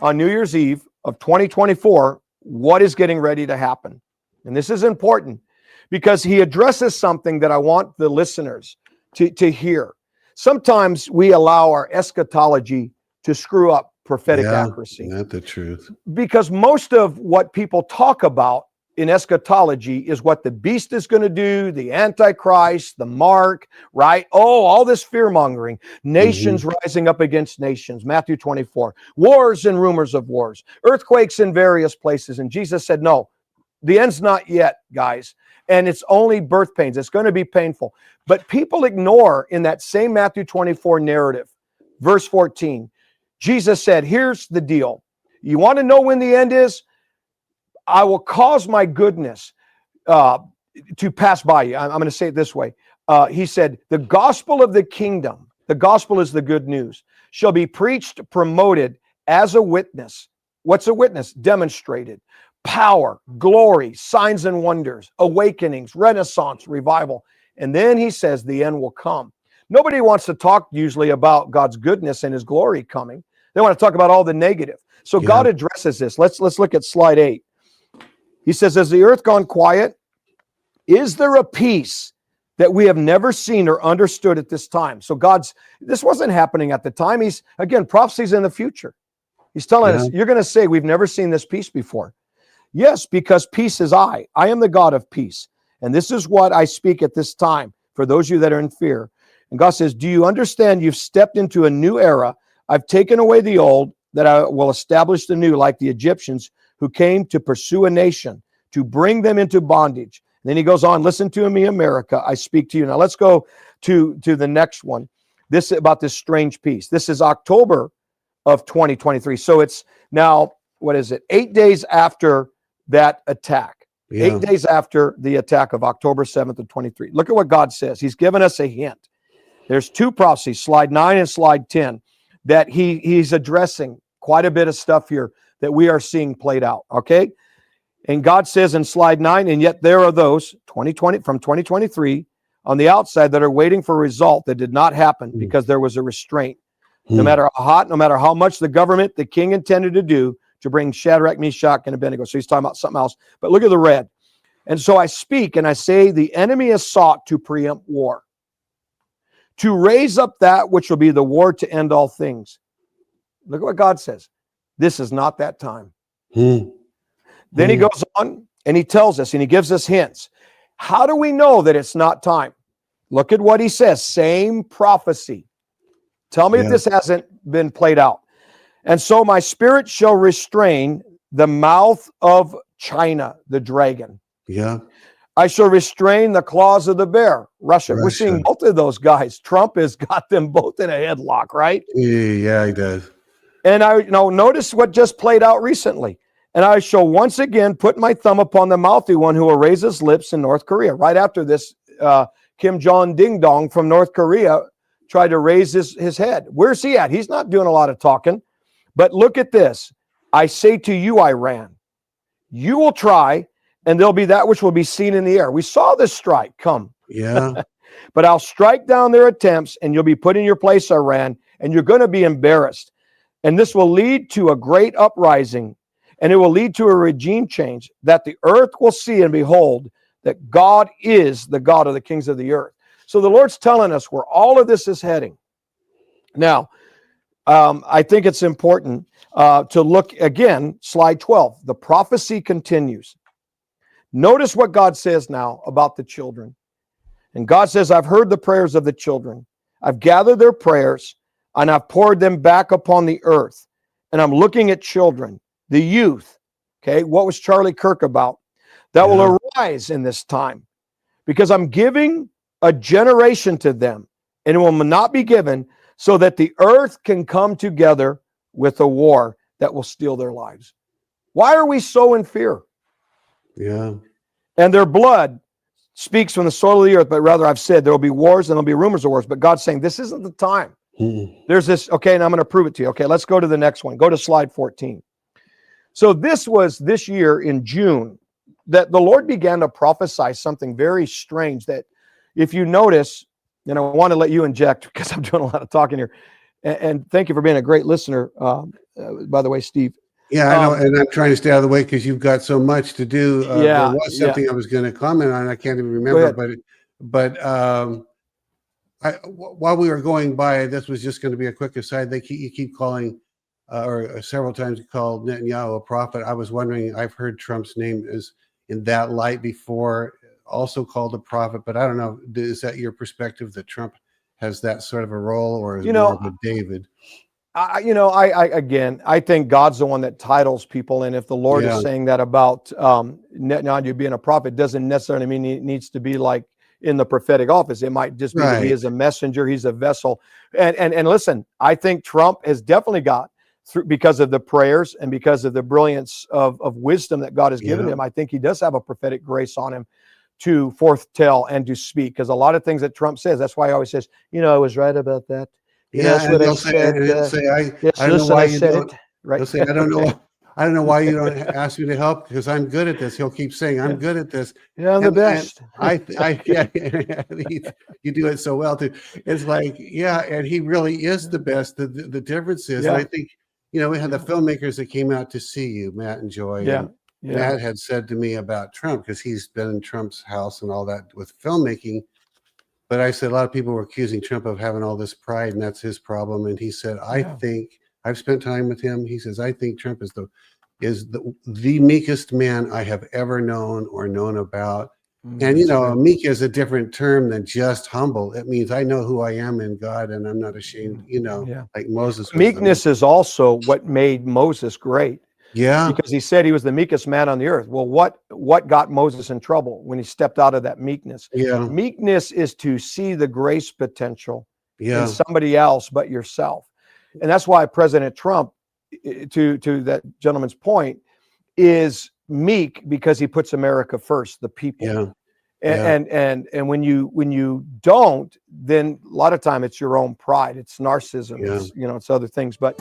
on New Year's Eve of 2024 what is getting ready to happen. And this is important because he addresses something that I want the listeners to hear. Sometimes we allow our eschatology to screw up prophetic accuracy. Not the truth. Because most of what people talk about in eschatology is what the beast is going to do, the Antichrist, the mark, right? Oh, all this fear-mongering. Nations rising up against nations, Matthew 24. Wars and rumors of wars. Earthquakes in various places. And Jesus said, no, the end's not yet, guys. And it's only birth pains. It's going to be painful. But people ignore in that same Matthew 24 narrative, verse 14, Jesus said, here's the deal. You want to know when the end is? I will cause my goodness to pass by you. I'm going to say it this way. He said, the gospel of the kingdom, the gospel is the good news, shall be preached, promoted as a witness. What's a witness? Demonstrated. Power, glory, signs and wonders, awakenings, renaissance, revival. And then he says the end will come. Nobody wants to talk usually about God's goodness and his glory coming. They want to talk about all the negative. So God addresses this. Let's look at slide 8. He says, has the earth gone quiet? Is there a peace that we have never seen or understood at this time? So this wasn't happening at the time. He's, again, prophecies in the future. He's telling us, you're going to say, we've never seen this peace before. Yes, because peace is I. I am the God of peace. And this is what I speak at this time for those of you that are in fear. And God says, do you understand you've stepped into a new era? I've taken away the old, that I will establish the new, like the Egyptians who came to pursue a nation, to bring them into bondage. And then he goes on, listen to me, America, I speak to you. Now let's go to the next one. This is about this strange peace. This is October of 2023. So it's now, 8 days after that attack. 8 days after the attack of October 7th of 23. Look at what God says. He's given us a hint. There's two prophecies, slide 9 and slide 10, that he's addressing quite a bit of stuff here that we are seeing played out, okay? And God says in slide 9, and yet there are those from 2023 on the outside that are waiting for a result that did not happen because there was a restraint. No matter how hot, no matter how much the government, the king intended to do to bring Shadrach, Meshach, and Abednego. So he's talking about something else. But look at the red. And so I speak and I say, the enemy has sought to preempt war, to raise up that which will be the war to end all things. Look at what God says. This is not that time. Then he goes on and he tells us and he gives us hints. How do we know that it's not time? Look at what he says. Same prophecy. Tell me if this hasn't been played out. And so my spirit shall restrain the mouth of China, the dragon. I shall restrain the claws of the bear, Russia. We're seeing both of those guys. Trump has got them both in a headlock, right? Yeah, he does. And notice what just played out recently. And I shall once again put my thumb upon the mouthy one who will raise his lips in North Korea. Right after this, Kim Jong Ding Dong from North Korea tried to raise his head. Where's he at? He's not doing a lot of talking. But look at this. I say to you, Iran, you will try, and there'll be that which will be seen in the air. We saw this strike come. But I'll strike down their attempts, and you'll be put in your place, Iran, and you're going to be embarrassed. And this will lead to a great uprising, and it will lead to a regime change that the earth will see and behold that God is the God of the kings of the earth. So the Lord's telling us where all of this is heading. Now, I think it's important to look again, slide 12. The prophecy continues. Notice what God says now about the children. And God says, I've heard the prayers of the children. I've gathered their prayers and I've poured them back upon the earth. And I'm looking at children, the youth. Okay, what was Charlie Kirk about? That will arise in this time because I'm giving a generation to them and it will not be given so that the earth can come together with a war that will steal their lives. Why are we so in fear? And their blood speaks from the soil of the earth, but rather I've said there will be wars and there'll be rumors of wars, but God's saying this isn't the time. There's this, okay, and I'm going to prove it to you. Okay, let's go to the next one. Go to slide 14. So this was this year in June that the Lord began to prophesy something very strange that if you notice, and I want to let you inject because I'm doing a lot of talking here, And thank you for being a great listener. By the way, Steve. Yeah, I know, and I'm trying to stay out of the way because you've got so much to do. There Yeah, was something I was going to comment on. I can't even Go remember, ahead. but while we were going by, this was just going to be a quick aside. You keep calling, or several times you called Netanyahu a prophet. I was wondering. I've heard Trump's name is in that light before, also called a prophet, but I don't know. Is that your perspective that Trump has that sort of a role, or is more of a David? I think God's the one that titles people, and if the Lord is saying that about Netanyahu being a prophet, doesn't necessarily mean he needs to be like in the prophetic office. It might just be that he is a messenger, he's a vessel. And listen, I think Trump has definitely got through because of the prayers and because of the brilliance of wisdom that God has given him. I think he does have a prophetic grace on him to foretell and to speak, because a lot of things that Trump says, that's why he always says, I was right about that. That's what I said. He'll say, I don't know why you don't. Right. He'll say, I don't know why you don't ask me to help, because I'm good at this. He'll keep saying, I'm good at this. Yeah, I'm the best. You do it so well too. It's like, and he really is the best. The difference is, and I think, we had the filmmakers that came out to see you, Matt and Joy. And Matt had said to me about Trump, because he's been in Trump's house and all that with filmmaking. But I said a lot of people were accusing Trump of having all this pride, and that's his problem. And he said, I think, I've spent time with him. He says, I think Trump is the meekest man I have ever known or known about. And meek is a different term than just humble. It means I know who I am in God, and I'm not ashamed. Like Moses. Meekness is also what made Moses great. Yeah. Because he said he was the meekest man on the earth. Well, what got Moses in trouble when he stepped out of that meekness? Yeah. Meekness is to see the grace potential in somebody else but yourself. And that's why President Trump, to that gentleman's point, is meek, because he puts America first, the people. And when you don't, then a lot of time it's your own pride, it's narcissism, it's other things. But